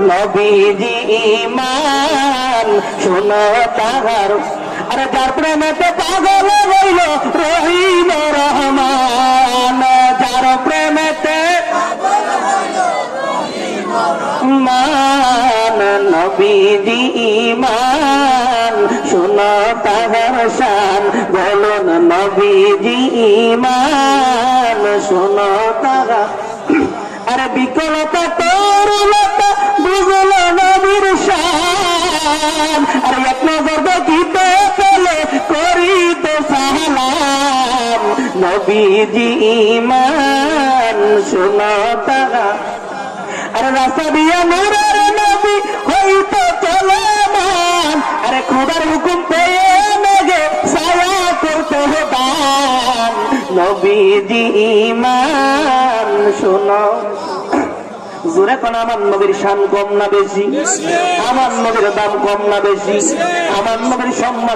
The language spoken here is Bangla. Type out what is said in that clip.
নবীজি ঈমান শোনো তাহার আরে যার প্রেমেতে পাগল হইল রহিম রহমান যার প্রেমেতে মান নবীজি ঈমান শোনো তাহার শান বলুন নবীজি ঈমান শোনো তাহার আরে বিকলতা তরুলতা বুঝল নবীর শান আরে এক নজর দেখিতে পেলে করিতে সালাম নবীজি ঈমান শোনো তাহার আরে রাস্তা দিয়া নূরের নবী হইতে চলমান আরে খোদার হুকুম পেয়ে মেঘে ছায়া করতে দান নবীজি ঈমান শোনো জোরে কোন আমার নবীর শান কম না বেশি আমার নবীর দাম কম না বেশি আমার নবীর সম্মান